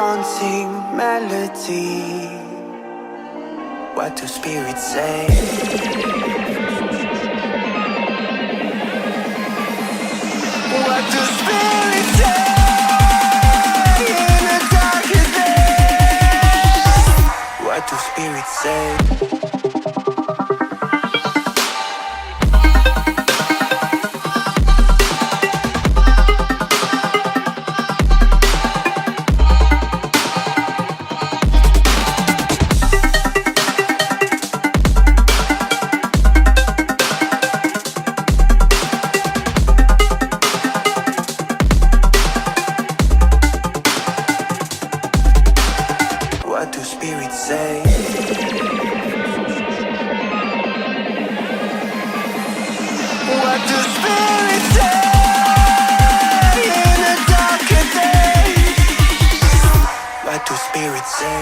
haunting melody. What do spirits say? What do spirits say in the darker days? What do spirits say? What do spirits say? What do spirits say in the darker days? What do spirits say?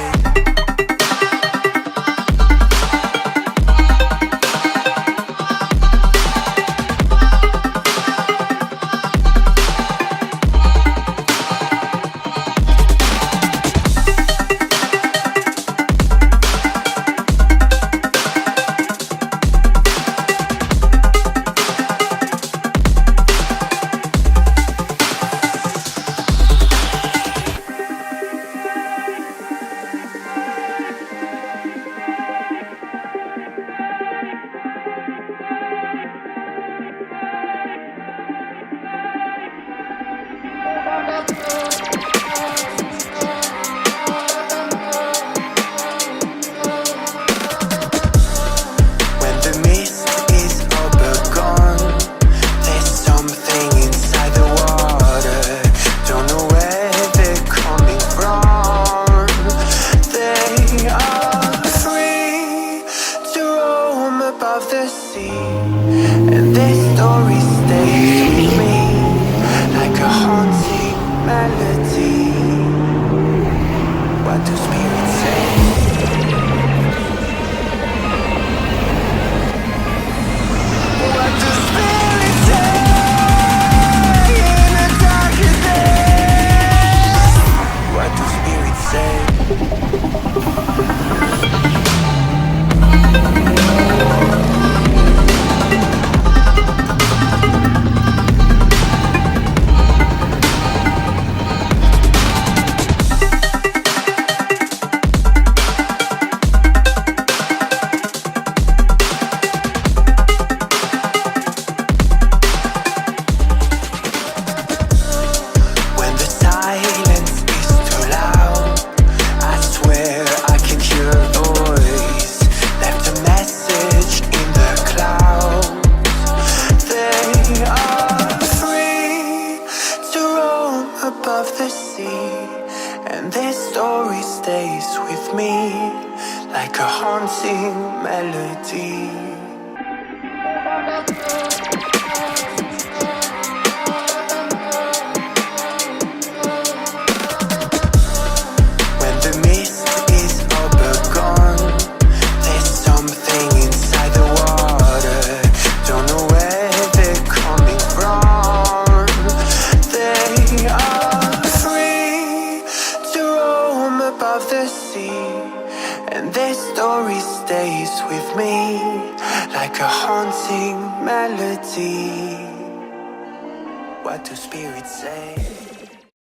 And this story stays with me like a haunting melody. What do spirits say? What do spirits say in the darker days? What do spirits say? Above the sea, and this story stays with me like a haunting melody. When the mist is all but gone, there's something inside the water. Don't know where they're coming from. They are above the sea, and this story stays with me like a haunting melody. What do spirits say?